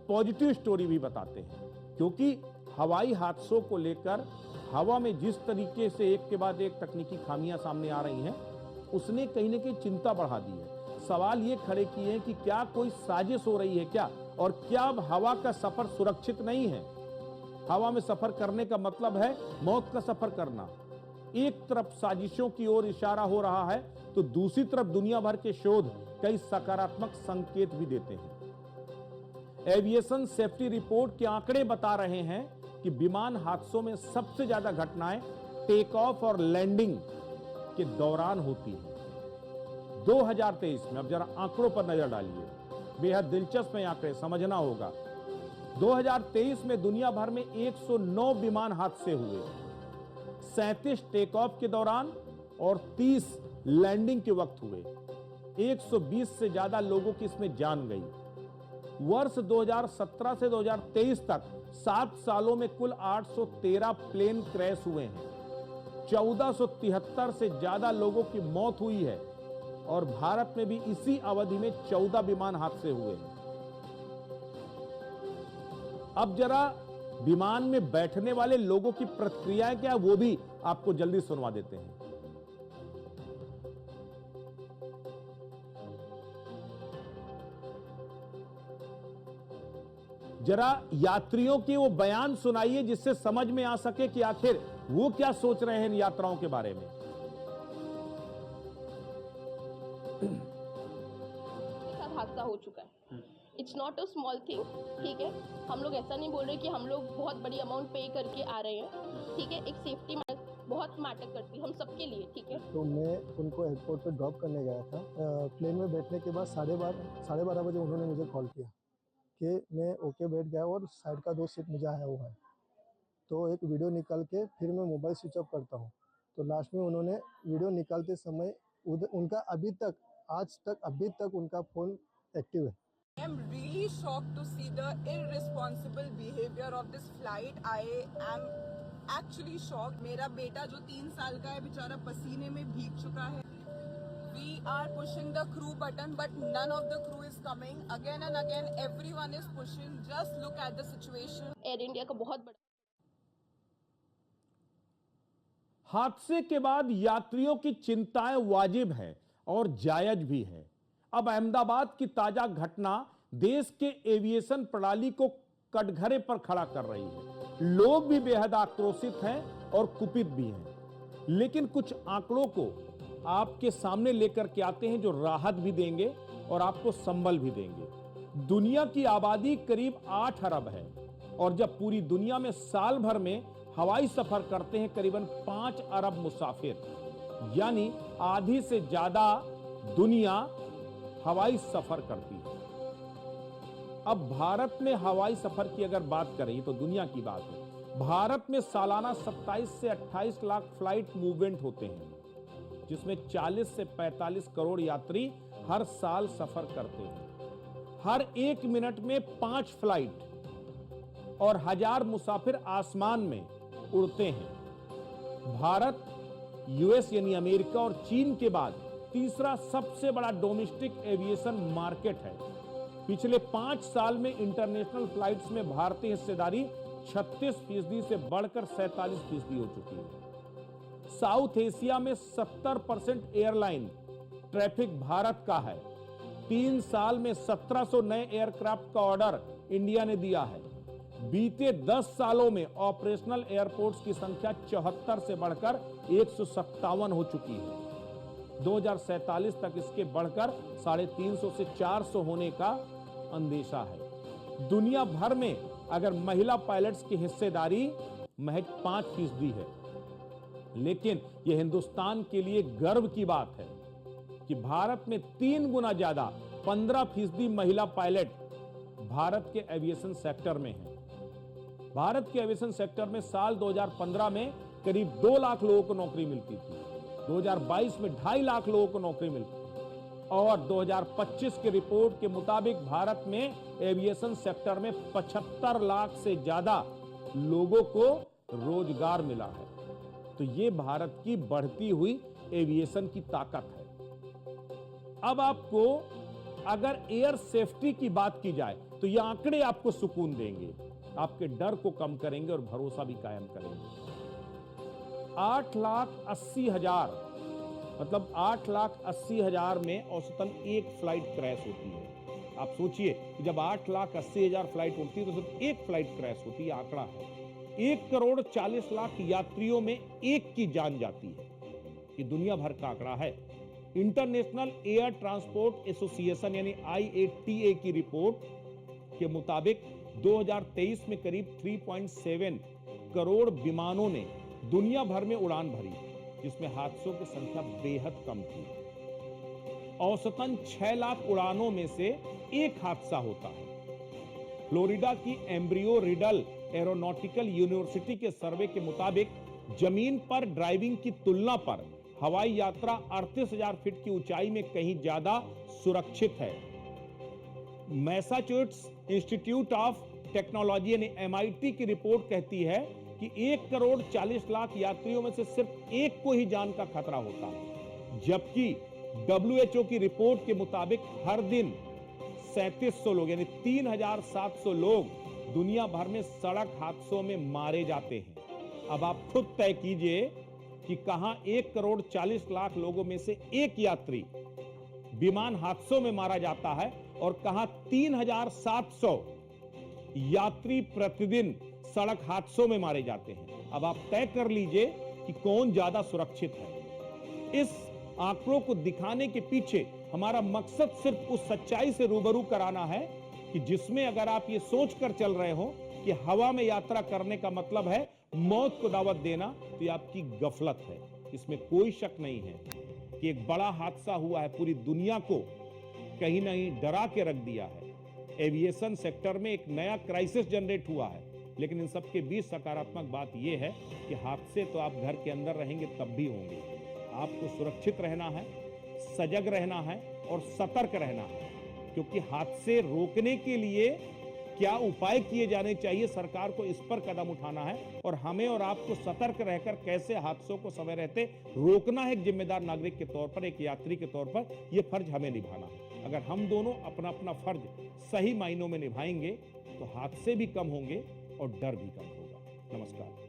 Positive story भी बताते हैं, क्योंकि हवाई हादसों को लेकर हवा में जिस तरीके से एक के बाद एक तकनीकी खामियां सामने आ रही हैं, उसने कहीं ना कहीं चिंता बढ़ा दी है। सवाल ये खड़े किए हैं कि क्या कोई साजिश हो रही है क्या, और क्या अब हवा का सफर सुरक्षित नहीं है। हवा में सफर करने का मतलब है मौत का सफर करना। एक तरफ साजिशों की ओर इशारा हो रहा है, तो दूसरी तरफ दुनिया भर के शोध कई सकारात्मक संकेत भी देते हैं। एविएशन सेफ्टी रिपोर्ट के आंकड़े बता रहे हैं कि विमान हादसों में सबसे ज्यादा घटनाएं टेक ऑफ और लैंडिंग के दौरान होती हैं। 2023 में, अब जरा आंकड़ों पर नजर डालिए, बेहद दिलचस्प आंकड़े, समझना होगा। 2023 में दुनिया भर में 109 विमान हादसे हुए, 37 टेक ऑफ के दौरान और 30 लैंडिंग के वक्त हुए। 120 से ज्यादा लोगों की इसमें जान गई। वर्ष 2017 से 2023 तक 7 सालों में कुल 813 प्लेन क्रैश हुए हैं। 1473 से ज्यादा लोगों की मौत हुई है, और भारत में भी इसी अवधि में 14 विमान हादसे हुए हैं। अब जरा विमान में बैठने वाले लोगों की प्रतिक्रियाएं क्या, वो भी आपको जल्दी सुनवा देते हैं। जरा यात्रियों के वो बयान सुनाइए, जिससे समझ में आ सके कि आखिर वो क्या सोच रहे हैं इन यात्राओं के बारे में। हादसा हो चुका है। It's not a small thing, ठीक है। हम लोग ऐसा नहीं बोल रहे कि हम लोग बहुत बड़ी अमाउंट पे करके आ रहे हैं, ठीक है। एक सेफ्टी बहुत मैटर करती है हम सबके लिए, ठीक है। तो मैं उनको एयरपोर्ट पे ड्रॉप करने गया था। प्लेन में बैठने के बाद 12:30 बजे उन्होंने मुझे कॉल किया कि मैं ओके बैठ गया और साइड का 2 सीट मुझे आया हुआ है। तो एक वीडियो निकाल के फिर मैं मोबाइल स्विच ऑफ करता हूँ। तो लास्ट में उन्होंने वीडियो निकालते समय उनका आज तक उनका फ़ोन एक्टिव है। I am really shocked to see the irresponsible behavior of this flight. I am actually shocked. मेरा बेटा जो 3 साल का है बेचारा पसीने में भीग चुका है। We are pushing the crew button, but none of the crew is coming. Again and again, everyone is pushing. Just look at the situation. Air India का बहुत बड़ा हादसे के बाद यात्रियों की चिंताएं वाजिब हैं और जायज भी है। अब अहमदाबाद की ताजा घटना देश के एविएशन प्रणाली को कटघरे पर खड़ा कर रही है। लोग भी बेहद आक्रोशित हैं और कुपित भी हैं, लेकिन कुछ आंकड़ों को आपके सामने लेकर के आते हैं जो राहत भी देंगे और आपको संबल भी देंगे। दुनिया की आबादी करीब 8 अरब है, और जब पूरी दुनिया में साल भर में हवाई सफर करते हैं करीबन 5 अरब मुसाफिर, यानी आधी से ज्यादा दुनिया हवाई सफर करती है। अब भारत में हवाई सफर की अगर बात करें तो दुनिया की बात है। भारत में सालाना 27 से 28 लाख फ्लाइट मूवमेंट होते हैं, जिसमें 40 से 45 करोड़ यात्री हर साल सफर करते हैं। हर 1 मिनट में 5 फ्लाइट और 1000 मुसाफिर आसमान में उड़ते हैं। भारत यूएस यानी अमेरिका और चीन के बाद तीसरा सबसे बड़ा डोमेस्टिक एविएशन मार्केट है। पिछले 5 साल में इंटरनेशनल फ्लाइट्स में भारतीय हिस्सेदारी 36% से बढ़कर 47% हो चुकी है। साउथ एशिया में 70% एयरलाइन ट्रैफिक भारत का है। 3 साल में 1700 नए एयरक्राफ्ट का ऑर्डर इंडिया ने दिया है। बीते 10 सालों में ऑपरेशनल एयरपोर्ट्स की संख्या 74 से बढ़कर 157 हो चुकी है। 2047 तक इसके बढ़कर 350 से 400 होने का अंदेशा है। दुनिया भर में अगर महिला पायलट्स की हिस्सेदारी महज 5% है, लेकिन यह हिंदुस्तान के लिए गर्व की बात है कि भारत में 3 गुना ज्यादा 15% महिला पायलट भारत के एविएशन सेक्टर में है। भारत के एविएशन सेक्टर में साल 2015 में करीब 2 लाख लोगों को नौकरी मिलती थी। 2022 में 2.5 लाख लोगों को नौकरी मिलती थी, और 2025 के रिपोर्ट के मुताबिक भारत में एविएशन सेक्टर में 75 लाख से ज्यादा लोगों को रोजगार मिला है। तो ये भारत की बढ़ती हुई एविएशन की ताकत है। अब आपको अगर एयर सेफ्टी की बात की जाए तो ये आंकड़े आपको सुकून देंगे, आपके डर को कम करेंगे और भरोसा भी कायम करेंगे। 8,80,000 मतलब 8,80,000 में औसतन एक फ्लाइट क्रैश होती है। आप सोचिए कि जब 8,80,000 फ्लाइट उड़ती है तो सिर्फ एक फ्लाइट क्रैश होती है, आंकड़ा है। 1,40,00,000 यात्रियों में एक की जान जाती है। ये दुनिया भर का आंकड़ा है। इंटरनेशनल एयर ट्रांसपोर्ट एसोसिएशन यानी IATA की रिपोर्ट के मुताबिक 2023 में करीब 3.7 करोड़ विमानों ने दुनिया भर में उड़ान भरी, जिसमें हादसों की संख्या बेहद कम थी। औसतन 6 लाख उड़ानों में से एक हादसा होता है। फ्लोरिडा की एम्ब्रियो रिडल एरोनॉटिकल यूनिवर्सिटी के सर्वे के मुताबिक जमीन पर ड्राइविंग की तुलना पर हवाई यात्रा 38,000 फीट की ऊंचाई में कहीं ज्यादा सुरक्षित है। मैसाचुसेट्स इंस्टीट्यूट ऑफ टेक्नोलॉजी यानी MIT की रिपोर्ट कहती है कि 1,40,00,000 यात्रियों में से सिर्फ एक को ही जान का खतरा होता है, जबकि WHO की रिपोर्ट के मुताबिक हर दिन 3,700 लोग यानी 3,700 लोग दुनिया भर में सड़क हादसों में मारे जाते हैं। अब आप खुद तय कीजिए कि कहां 1,40,00,000 लोगों में से एक यात्री विमान हादसों में मारा जाता है और कहां 3,700 यात्री प्रतिदिन सड़क हादसों में मारे जाते हैं। अब आप तय कर लीजिए कि कौन ज्यादा सुरक्षित है। इस आंकड़ों को दिखाने के पीछे हमारा मकसद सिर्फ उस सच्चाई से रूबरू कराना है कि जिसमें अगर आप ये सोचकर चल रहे हो कि हवा में यात्रा करने का मतलब है मौत को दावत देना, तो ये आपकी गफलत है। इसमें कोई शक नहीं है कि एक बड़ा हादसा हुआ है, पूरी दुनिया को कहीं ना कहीं डरा के रख दिया है। एविएशन सेक्टर में एक नया क्राइसिस जनरेट हुआ है, लेकिन इन सबके बीच सकारात्मक बात यह है कि हादसे तो आप घर के अंदर रहेंगे तब भी होंगे। आपको सुरक्षित रहना है, सजग रहना है और सतर्क रहना है, क्योंकि हादसे रोकने के लिए क्या उपाय किए जाने चाहिए, सरकार को इस पर कदम उठाना है और हमें और आपको सतर्क रहकर कैसे हादसों को समय रहते रोकना है। एक जिम्मेदार नागरिक के तौर पर, एक यात्री के तौर पर यह फर्ज हमें निभाना है। अगर हम दोनों अपना अपना फर्ज सही मायनों में निभाएंगे तो हादसे भी कम होंगे और डर भी कम होगा। नमस्कार।